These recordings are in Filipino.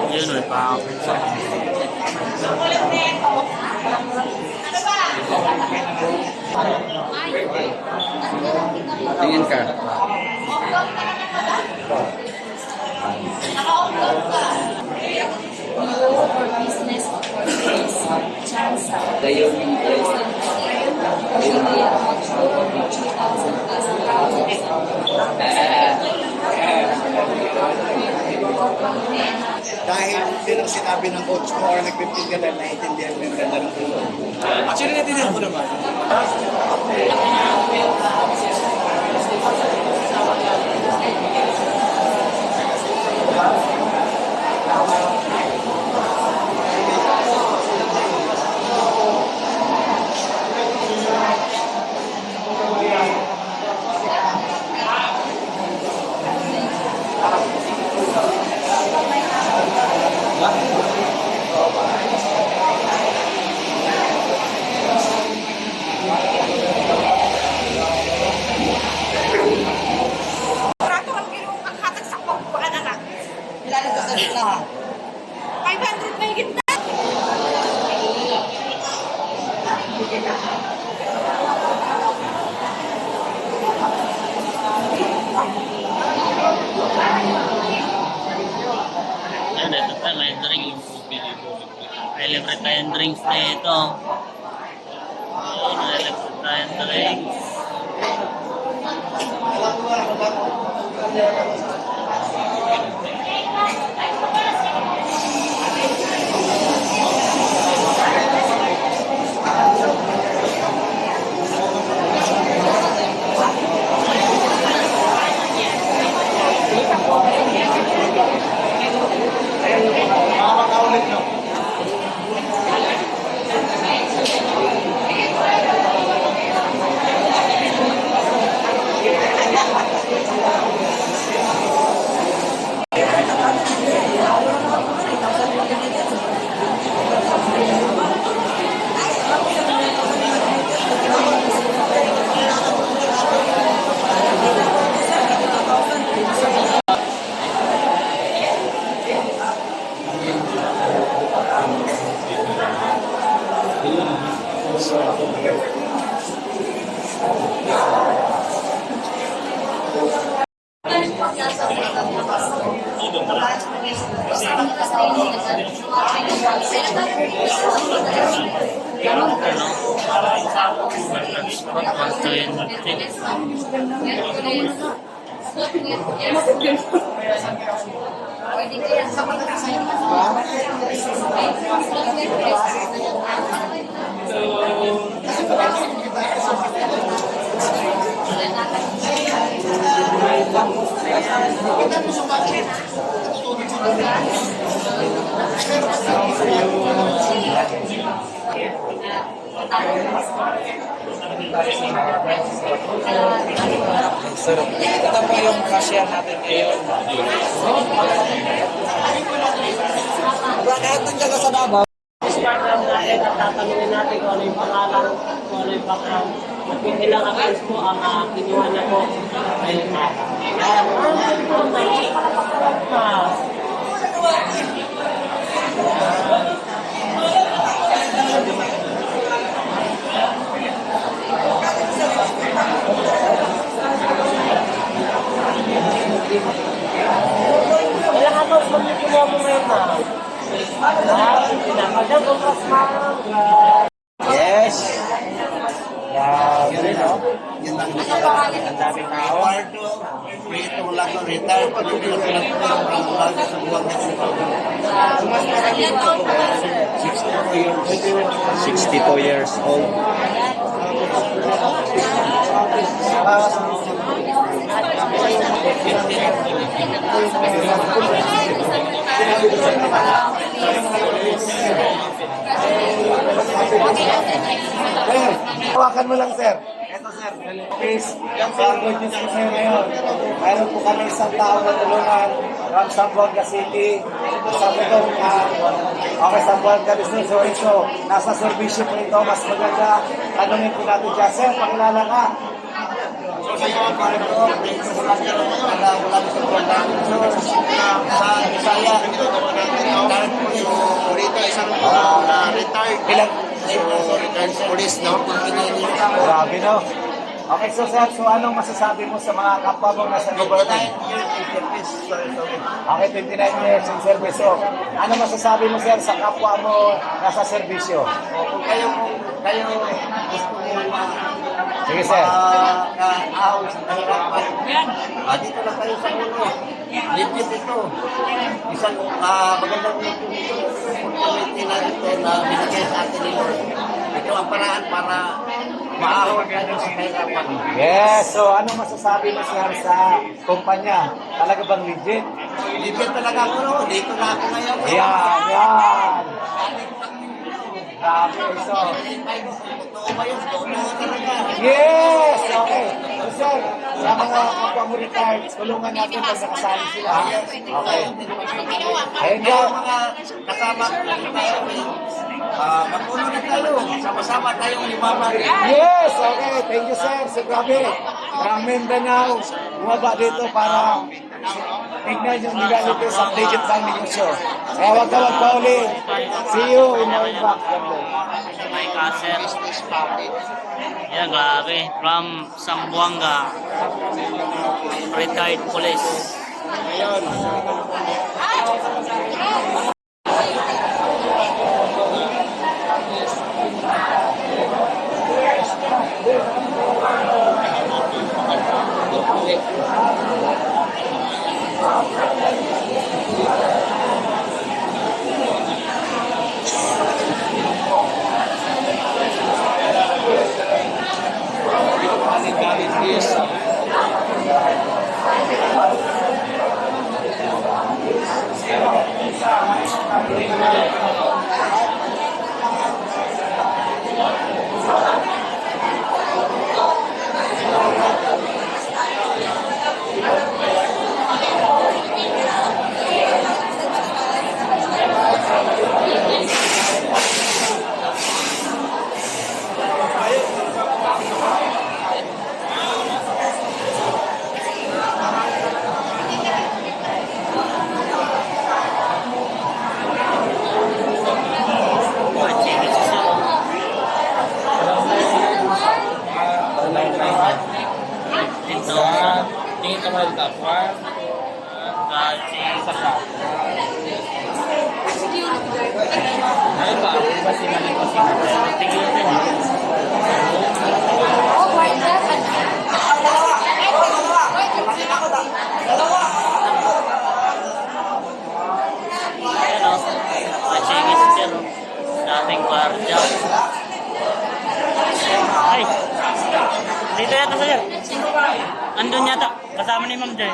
Yun, may pa-open sa tingin ka. Business opportunities, chance. Dahil hindi lang sinabi ng coach mo or nag-15 ka na, naiintindihan mo yung ganda ng tulong. Actually, naiintindihan ko naman. Prato ang ginawang kakatag sa pagbukaan na. Ilalagay sa sila. 500 may gitna. Yan, ito pa, may drinks. May libre tayong drinks na ito. Ayun, may libre tayong drinks. Ito po yung cashier natin ngayon. Lahat ng taga sa Davao. Start lang natin at tatanungin natin kung ano yung pangalan, kung ano yung background. At yung ilang accounts po ang kinuha na po ay ilang accounts mo yung kinuha mo ngayon, ma'am? Yes. Yun no? Yun lang. Ang daming tao. Ito lang ng retire. Pag hindi lang lang ang lagi sa buwan niya. 62 years old. Hawakan mo lang, sir. Ito, Please, sa good news ko sa'yo ngayon, mayroon po kami isang tao na tulungan from Zamboanga City. Sabi ko, okay, Zamboanga Business. So, nasa servisyo po ito, mas maganda. Tanungin po natin siya, sir, pakilala ka. Sa Bisaya, current police. Rito, isang retired. Ilan? Retired police, no? Grabe, no? Okay, so sir, so anong masasabi mo sa mga kapwa mo nasa government? Okay, 29 years in service. So, ano masasabi mo sir sa kapwa mo nasa serbisyo? Kung kayo gusto niyo Sige sir. ahon sa kahirapan, dito lang kayo sa ulo. Legit ito. Isang magandang opportunity na ito na binigay sa atin ni Lord. Ito ang paraan para maahon kayo sa kahirapan. Yes, so anong masasabi mo sir sa kumpanya? Talaga bang legit? Legit talaga ako, no? Dito na ako ngayon. Yan, yan. Grabe, so. Totoo ba yun? Totoo talaga. Yes! Okay. So, sir, sa mga kapwa mo retired, tulungan natin pag nakasali sila. Okay. Ayun Kaya daw. mga kasama tayo, magpuno na tayo. Sama-sama tayong limaman. Yes! Okay. Thank you, sir. So, grabe. From Mindanao, bumaba dito para tignan yung reality sa updated family show. Kaya wag ka magpauli. See you in our back. May kaser. Yan, grabe. From Zamboanga. Retired police. Ito. Tingin ka mahal kapwa. Kasi Ay ba? Iba si Maling ko si tingin din. Ayan o. Pachingin si sir. Dating kwarja. Ay! Dito yata sa sir. Andun yata. Kasama ni Ma'am Joy.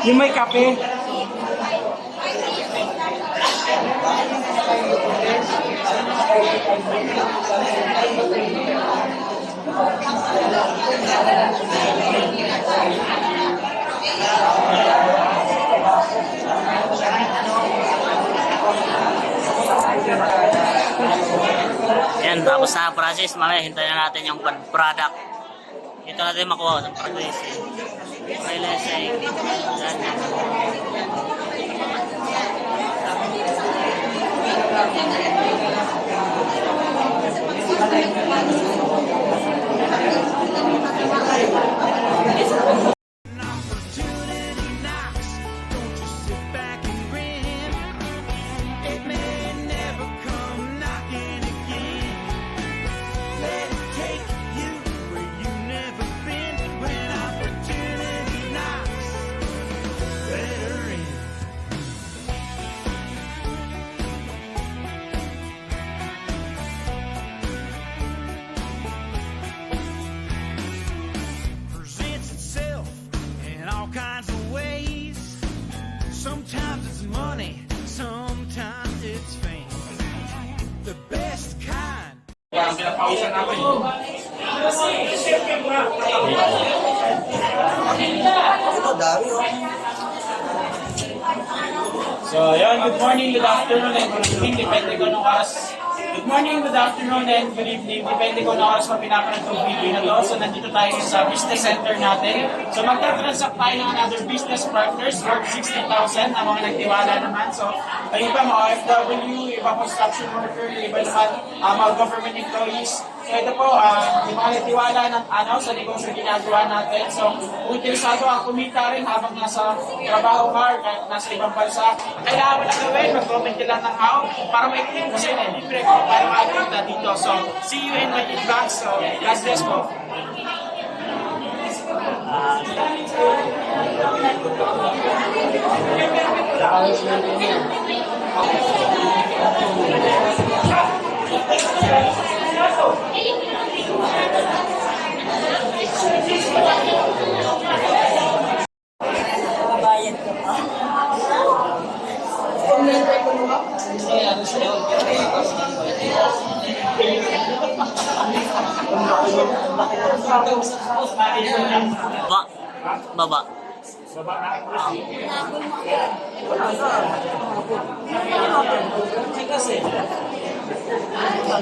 Yung may kape. Yan, tapos na process. Mamaya hintayin natin yung product. Ito natin makuha ng process. Okay, let's say. Presents itself in all kinds of ways. Sometimes it's money, sometimes it's fame. The best kind. So, yun, good morning, good afternoon, and good evening, depende ko nung oras. Good morning, good afternoon, and good evening, depende ko nung oras pa pinapanood itong video na to. So, nandito tayo sa business center natin. So, magta-transact tayo ng another business partners worth 60,000 na mga nagtiwala naman. So, ayun pa, mga OFW, iba construction worker, iba naman, mga government employees. So, ito po, yung mga nagtiwala ng sa negosyo ginagawa natin. So, kung interesado ang kumita rin habang nasa trabaho ka, kahit nasa ibang bansa, kailangan mo lang gawin, mag-comment ka lang ng how para ma-click mo sila, libre ko para makakita dito. So, see you in my inbox. So, God bless po. Baba.